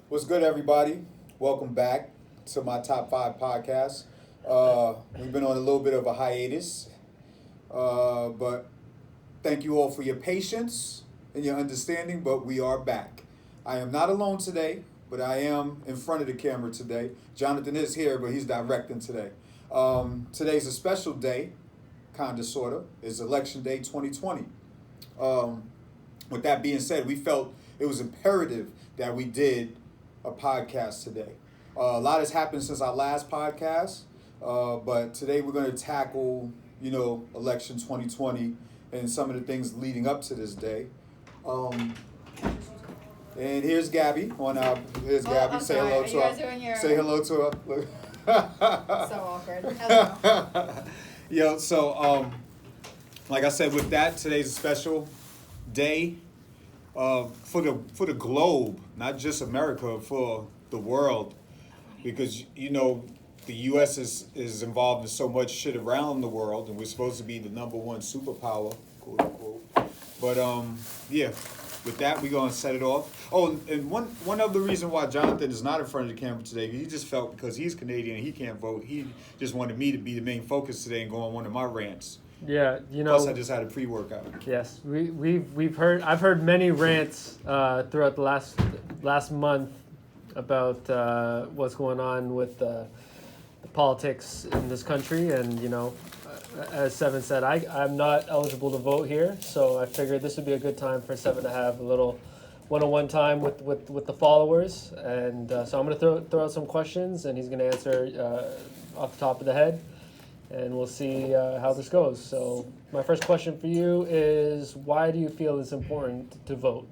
What's good, everybody? Welcome back to my top five podcast. We've been on a little bit of a hiatus, but thank you all for your patience and your understanding. But we are back. I am not alone today, but I am in front of the camera today. Jonathan is here, but he's directing today. Today's a special day, kinda, sorta. It's Election Day 2020. Um, with that being said, we felt it was imperative that we did a podcast today. A lot has happened since our last podcast, but today we're going to tackle, election 2020 and some of the things leading up to this day. Um, and here's Gabby on our. Here's Gabby. I'm Say sorry. hello Are to you her. guys doing your? Say hello to her. So awkward. Hello. Yo, so like I said, with that, today's a special day for the globe, not just America, for the world, because the U.S. is involved in so much shit around the world, and we're supposed to be the number one superpower, quote unquote. But yeah, with that, we're gonna set it off. Oh, and one other reason why Jonathan is not in front of the camera today, he just felt because he's Canadian and he can't vote, he just wanted me to be the main focus today and go on one of my rants. Yeah, Plus, I just had a pre-workout. Yes, we've heard. I've heard many rants throughout the last month about what's going on with the politics in this country, and as Seven said, I'm not eligible to vote here, so I figured this would be a good time for Seven to have a little one-on-one time with the followers, and so I'm gonna throw out some questions, and he's gonna answer off the top of the head. And we'll see how this goes. So my first question for you is, why do you feel it's important to vote?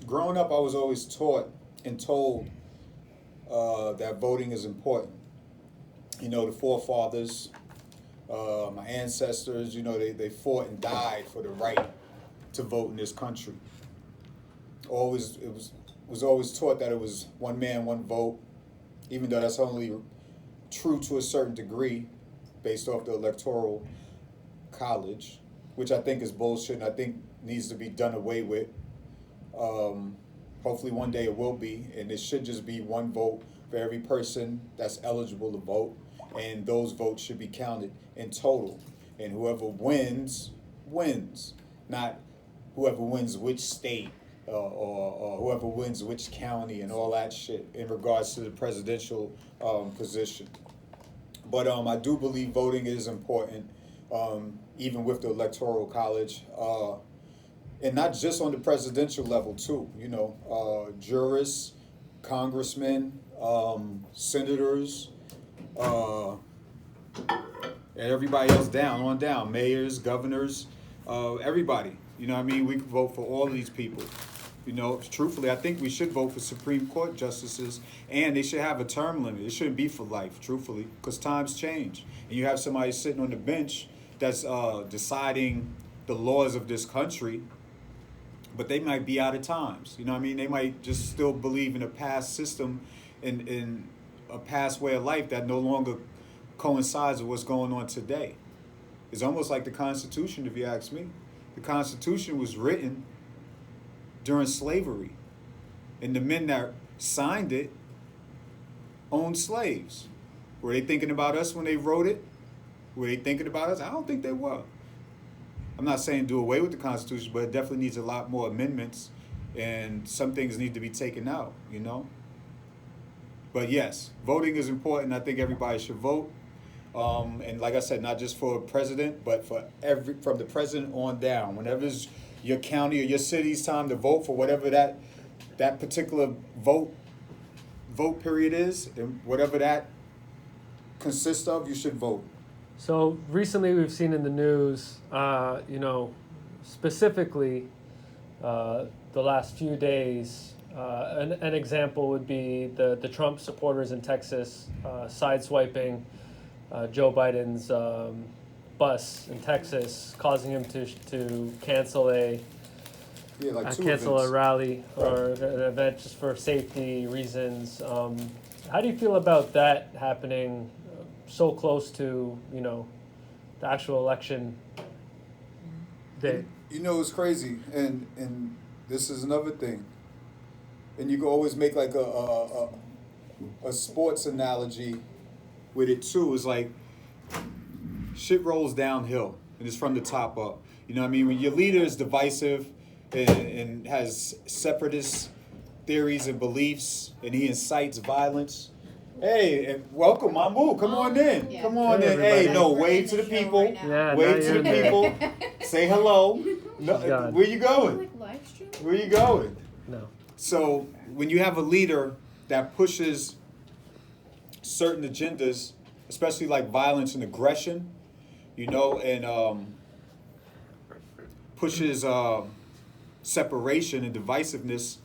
Growing up, I was always taught and told that voting is important. The forefathers, my ancestors, they fought and died for the right to vote in this country. It was always taught that it was one man, one vote, even though that's only true to a certain degree based off the electoral college, which I think is bullshit and I think needs to be done away with. Hopefully one day it will be, and it should just be one vote for every person that's eligible to vote, and those votes should be counted in total. And whoever wins, wins, not whoever wins which state or whoever wins which county and all that shit in regards to the presidential position. But I do believe voting is important, even with the electoral college, and not just on the presidential level too. Jurists, congressmen, senators, and everybody else down on down, mayors, governors, everybody. You know what I mean? We can vote for all of these people. Truthfully, I think we should vote for Supreme Court justices, and they should have a term limit. It shouldn't be for life, truthfully, because times change. And you have somebody sitting on the bench that's deciding the laws of this country, but they might be out of times. You know what I mean? They might just still believe in a past system, in a past way of life that no longer coincides with what's going on today. It's almost like the Constitution, if you ask me. The Constitution was written during slavery, and the men that signed it owned slaves. Were they thinking about us when they wrote it? Were they thinking about us? I don't think they were. I'm not saying do away with the Constitution, but it definitely needs a lot more amendments, and some things need to be taken out, But yes, voting is important. I think everybody should vote. And like I said, not just for president, but from the president on down. Whenever it's your county or your city's time to vote for whatever that particular vote period is, and whatever that consists of, you should vote. So recently we've seen in the news, specifically the last few days, an example would be the Trump supporters in Texas sideswiping Joe Biden's bus in Texas, causing him to cancel a Cancel a rally or an event just for safety reasons. How do you feel about that happening so close to the actual election day? It's crazy, and this is another thing. and you can always make like a sports analogy with it too. Is like shit rolls downhill, and it's from the top up. You know what I mean? When your leader is divisive and has separatist theories and beliefs, and he incites violence. Hey, and welcome, Mamu. Come on in. Yeah. Come on Hey, in. Hey, everybody. no, We're wave in to the the show people. right now. Yeah, now Wave to you're the in there. people. Say hello. No, God. where you going? Like live stream? Where you going? No. So when you have a leader that pushes certain agendas, especially like violence and aggression, you know, and pushes separation and divisiveness,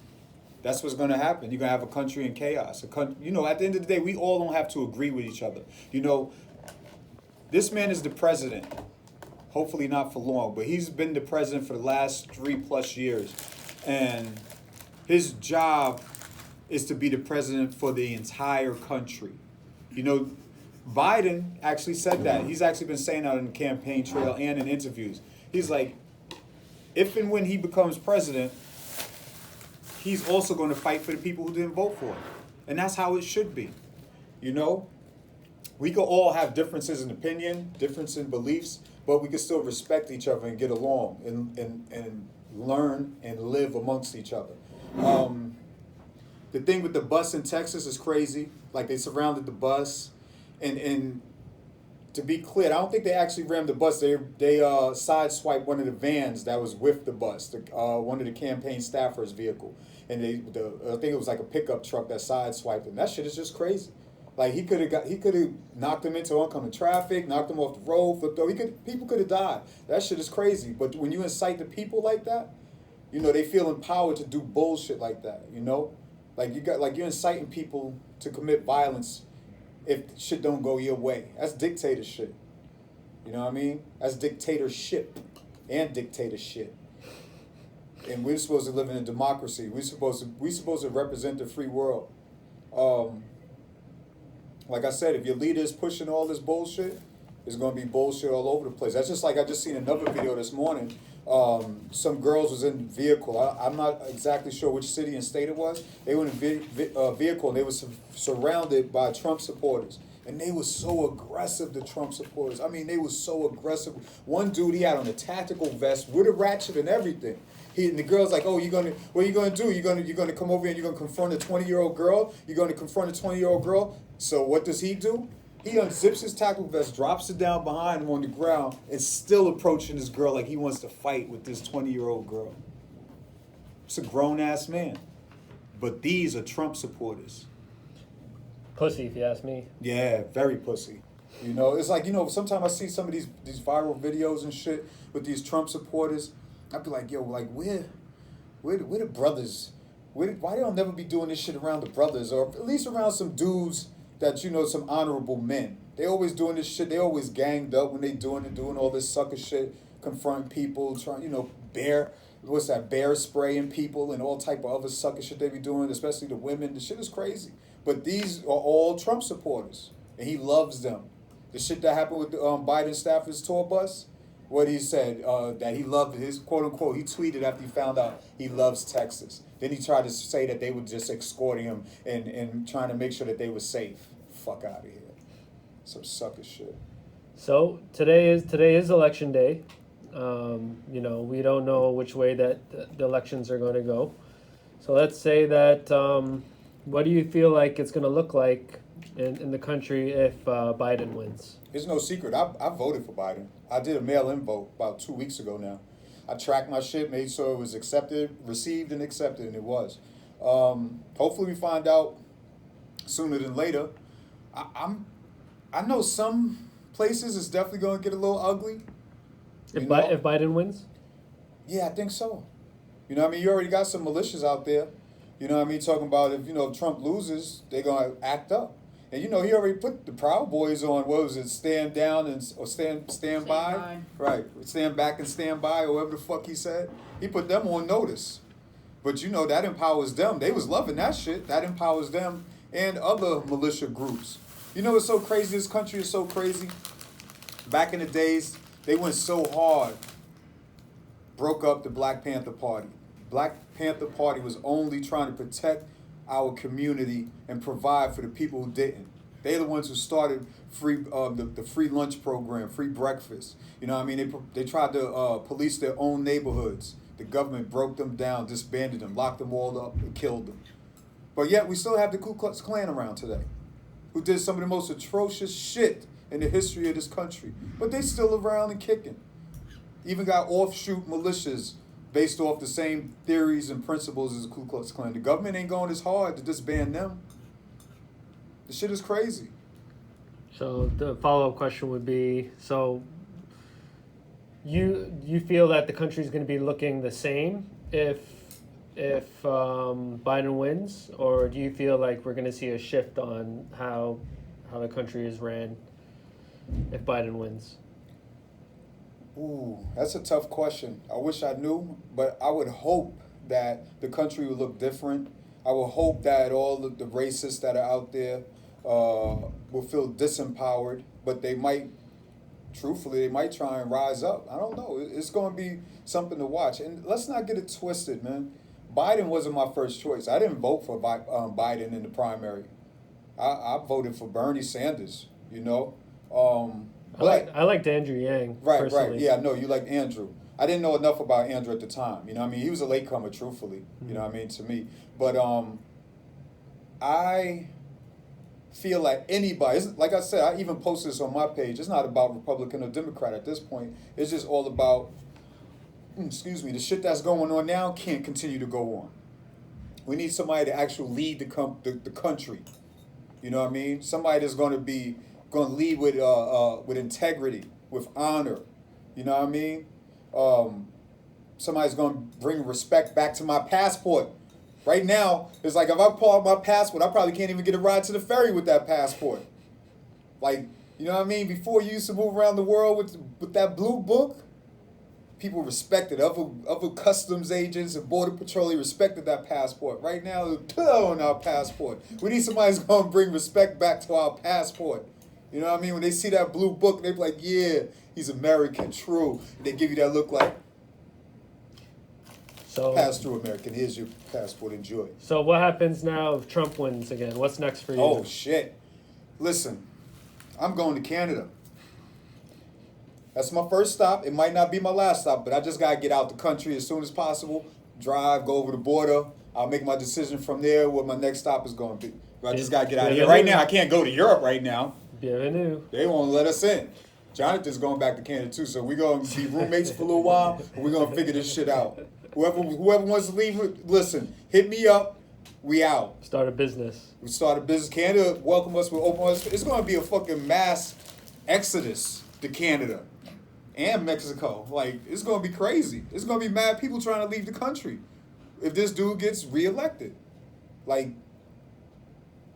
that's what's going to happen. You're going to have a country in chaos. You know, at the end of the day, we all don't have to agree with each other. You know, this man is the president. Hopefully not for long, but he's been the president for the last 3+ years. And his job is to be the president for the entire country. You know, Biden actually said that. He's actually been saying that on the campaign trail and in interviews. He's like, if and when he becomes president, he's also going to fight for the people who didn't vote for him. And that's how it should be. You know? We could all have differences in opinion, difference in beliefs, but we could still respect each other and get along and learn and live amongst each other. The thing with the bus in Texas is crazy. Like, they surrounded the bus, and to be clear, I don't think they actually rammed the bus. They sideswiped one of the vans that was with the bus, one of the campaign staffers' vehicle, and I think it was like a pickup truck that sideswiped them. That shit is just crazy. Like, he could have knocked them into oncoming traffic, knocked them off the road, flipped over. People could have died. That shit is crazy. But when you incite the people like that, you know, they feel empowered to do bullshit like that. You know, like you're inciting people to commit violence if shit don't go your way. That's dictatorship. You know what I mean? That's dictatorship and dictatorship. And we're supposed to live in a democracy. We're supposed to represent the free world. Like I said, if your leader is pushing all this bullshit, there's going to be bullshit all over the place. That's just like I just seen another video this morning. Some girls was in a vehicle. I'm not exactly sure which city and state it was. They were in a vehicle and they were surrounded by Trump supporters. And they were so aggressive, the Trump supporters. I mean, they were so aggressive. One dude, he had on a tactical vest with a ratchet and everything. And the girl's like, oh, what are you gonna do? You're gonna come over here and you're gonna confront a 20-year-old girl? You're gonna confront a 20-year-old girl? So what does he do? He unzips his tactical vest, drops it down behind him on the ground, and still approaching this girl like he wants to fight with this 20-year-old girl. It's a grown-ass man. But these are Trump supporters. Pussy, if you ask me. Yeah, very pussy. You know, it's like, you know, sometimes I see some of these viral videos and shit with these Trump supporters. I'd be like, yo, like, where the brothers? Why they don't never be doing this shit around the brothers, or at least around some dudes that, you know, some honorable men. They always doing this shit. They always ganged up when they doing all this sucker shit, confronting people, trying, you know, bear spraying people and all type of other sucker shit they be doing, especially the women. The shit is crazy. But these are all Trump supporters, and he loves them. The shit that happened with the Biden staffers tour bus, what he said, that he loved his, quote unquote, he tweeted after he found out he loves Texas. Then he tried to say that they were just escorting him and trying to make sure that they were safe. Fuck out of here. Some sucker shit. So today is election day. You know, we don't know which way that the elections are going to go. So let's say that, what do you feel like it's going to look like in the country if Biden wins? It's no secret. I voted for Biden. I did a mail-in vote about 2 weeks ago now. I tracked my shit, made sure it was received and accepted, and it was. Hopefully we find out sooner than later. I know some places it's definitely going to get a little ugly. If Biden wins? Yeah, I think so. You know what I mean? You already got some militias out there. You know what I mean? Talking about if Trump loses, they're going to act up. And, you know, he already put the Proud Boys on, what was it, stand down or stand by? Right, stand back and stand by, or whatever the fuck he said. He put them on notice. But, you know, that empowers them. They was loving that shit. That empowers them and other militia groups. You know what's so crazy? This country is so crazy. Back in the days, they went so hard, broke up the Black Panther Party. Black Panther Party was only trying to protect our community and provide for the people who didn't. They're the ones who started the free lunch program, free breakfast. You know what I mean? They tried to police their own neighborhoods. The government broke them down, disbanded them, locked them all up, and killed them. But yet we still have the Ku Klux Klan around today, who did some of the most atrocious shit in the history of this country. But they still around and kicking. Even got offshoot militias based off the same theories and principles as the Ku Klux Klan. The government ain't going as hard to disband them. The shit is crazy. So the follow-up question would be: so you feel that the country is going to be looking the same if Biden wins, or do you feel like we're going to see a shift on how the country is ran if Biden wins? Ooh, that's a tough question. I wish I knew, but I would hope that the country would look different. I would hope that all of the racists that are out there will feel disempowered, but they might, truthfully, they might try and rise up. I don't know. It's going to be something to watch. And let's not get it twisted, man. Biden wasn't my first choice. I didn't vote for Biden in the primary. I voted for Bernie Sanders, you know. I liked Andrew Yang. Right, personally. right. Yeah, no, you like Andrew. I didn't know enough about Andrew at the time. You know what I mean? He was a latecomer, truthfully. You know what I mean, to me. But I feel like anybody, like I said, I even posted this on my page. It's not about Republican or Democrat at this point. It's just all about, the shit that's going on now can't continue to go on. We need somebody to actually lead the country. You know what I mean? Somebody that's going to lead with integrity, with honor. You know what I mean? Somebody's going to bring respect back to my passport. Right now, it's like if I pull out my passport, I probably can't even get a ride to the ferry with that passport. Like, you know what I mean? Before you used to move around the world with that blue book, people respected. Other customs agents and border patrol respected that passport. Right now, on our passport. We need somebody who's going to bring respect back to our passport. You know what I mean? When they see that blue book, they be like, yeah, he's American, true. And they give you that look like, pass through American. Here's your passport. Enjoy. So what happens now if Trump wins again? What's next for you? Oh, shit. Listen, I'm going to Canada. That's my first stop. It might not be my last stop, but I just got to get out the country as soon as possible. Drive, go over the border. I'll make my decision from there what my next stop is going to be. But I just got to get out of here. Right now, I can't go to Europe right now. Bienvenue. They won't let us in. Jonathan's going back to Canada too, so we're going to be roommates for a little while, and we're going to figure this shit out. Whoever wants to leave, listen, hit me up. We out. Start a business. We start a business. Canada welcome us with open arms. It's going to be a fucking mass exodus to Canada and Mexico. Like, it's going to be crazy. It's going to be mad people trying to leave the country if this dude gets reelected. Like,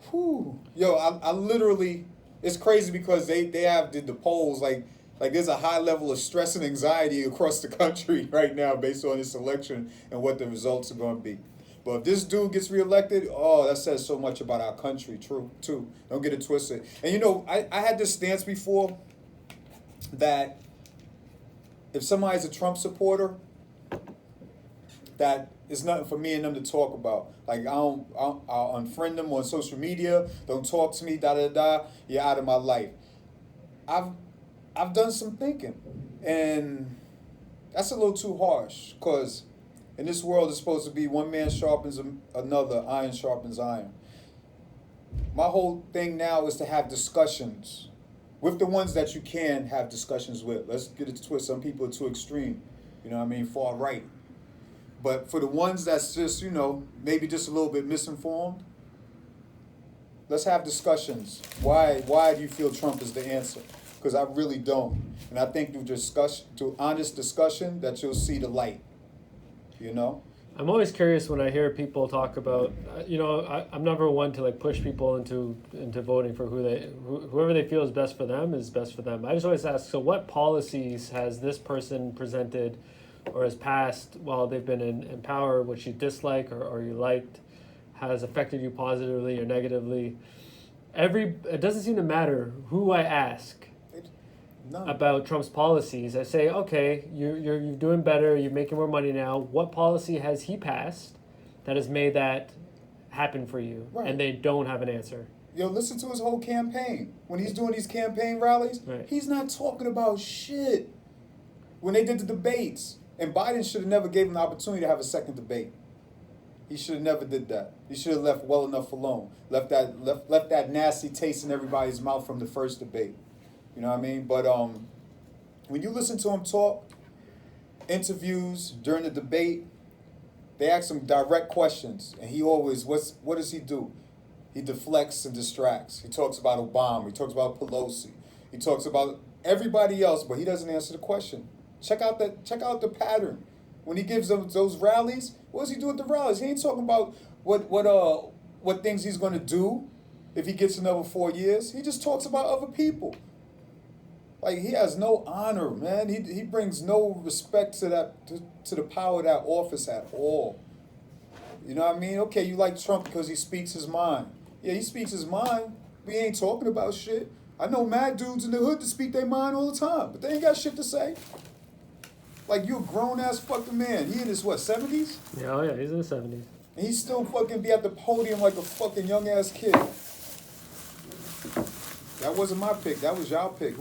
whew. Yo, I literally, it's crazy because they have the polls, like there's a high level of stress and anxiety across the country right now based on this election and what the results are going to be. But if this dude gets reelected, oh, that says so much about our country, true, too. Don't get it twisted. And you know, I had this stance before that if somebody's a Trump supporter, that it's nothing for me and them to talk about. Like, I'll unfriend them on social media. Don't talk to me, da-da-da. You're out of my life. I've done some thinking, and that's a little too harsh, because in this world it's supposed to be one man sharpens another, iron sharpens iron. My whole thing now is to have discussions with the ones that you can have discussions with. Let's get it twisted. Some people are too extreme, you know what I mean, far right. But for the ones that's just, you know, maybe just a little bit misinformed, let's have discussions. Why do you feel Trump is the answer? Because I really don't. And I think through honest discussion that you'll see the light, you know? I'm always curious when I hear people talk about, I'm never one to like push people into voting for whoever they feel is best for them is best for them. I just always ask, so what policies has this person presented or has passed while they've been in power, which you dislike or you liked, has affected you positively or negatively? It doesn't seem to matter who I ask about Trump's policies. I say, okay, you're doing better, you're making more money now. What policy has he passed that has made that happen for you, Right. and they don't have an answer. Yo, listen to his whole campaign. When he's doing these campaign rallies, Right. he's not talking about shit. When they did the debates, and Biden should have never gave him the opportunity to have a second debate. He should have never did that. He should have left well enough alone. Left that nasty taste in everybody's mouth from the first debate. You know what I mean? But when you listen to him talk, interviews during the debate, they ask him direct questions, and he always what does he do? He deflects and distracts. He talks about Obama. He talks about Pelosi. He talks about everybody else, but he doesn't answer the question. Check out the pattern. When he gives them those rallies, what does he do at the rallies? He ain't talking about what things he's gonna do if he gets another 4 years. He just talks about other people. Like, he has no honor, man. He brings no respect to the power of that office at all. You know what I mean? Okay, you like Trump because he speaks his mind. Yeah, he speaks his mind, but he ain't talking about shit. I know mad dudes in the hood that speak their mind all the time, but they ain't got shit to say. Like, you a grown-ass fucking man. He in his, 70s? Yeah, oh yeah, he's in the 70s. And he still fucking be at the podium like a fucking young-ass kid. That wasn't my pick. That was y'all pick.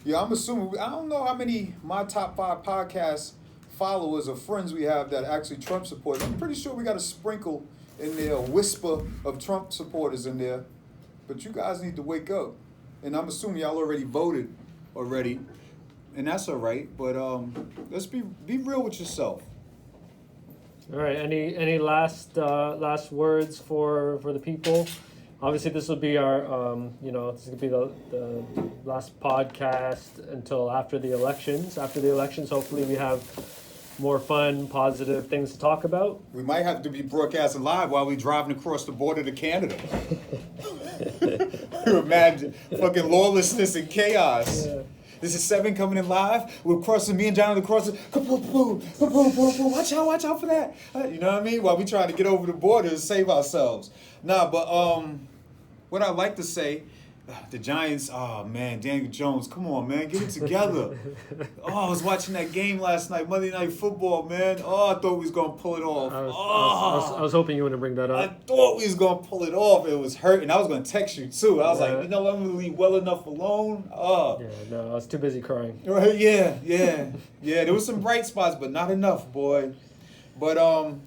Yeah, I'm assuming. I don't know how many my top 5 podcast followers or friends we have that actually Trump supporters. I'm pretty sure we got a sprinkle in there, a whisper of Trump supporters in there. But you guys need to wake up. And I'm assuming y'all already voted already. And that's all right. But let's be real with yourself. All right. Any last words for the people? Obviously, this will be our this is gonna be the last podcast until after the elections. After the elections, hopefully, we have more fun, positive things to talk about. We might have to be broadcasting live while we driving across the border to Canada. Imagine fucking lawlessness and chaos. Yeah. This is 7 coming in live. We're crossing, me and John are crossing. Watch out for that. You know what I mean? While we trying to get over the border and save ourselves. Nah, but what I like to say, the Giants, oh man, Daniel Jones, come on, man, get it together. Oh, I was watching that game last night, Monday Night Football, man. Oh, I thought we was going to pull it off. I was hoping you wouldn't bring that I up. thought we was going to pull it off. It was hurting. I was going to text you, too. I was Yeah. like, you know what, I'm going to leave well enough alone. Oh. Yeah, no, I was too busy crying. Right, yeah. There was some bright spots, but not enough, boy. But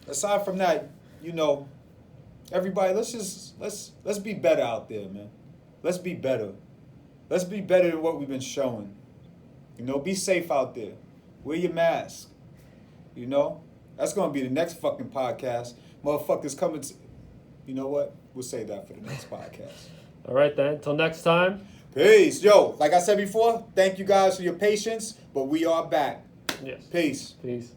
aside from that, everybody, let's be better out there, man. Let's be better. Let's be better than what we've been showing. Be safe out there. Wear your mask. That's gonna be the next fucking podcast. Motherfuckers coming to. You know what? We'll save that for the next podcast. All right, then. Until next time. Peace. Yo, like I said before, thank you guys for your patience, but we are back. Yes. Peace. Peace.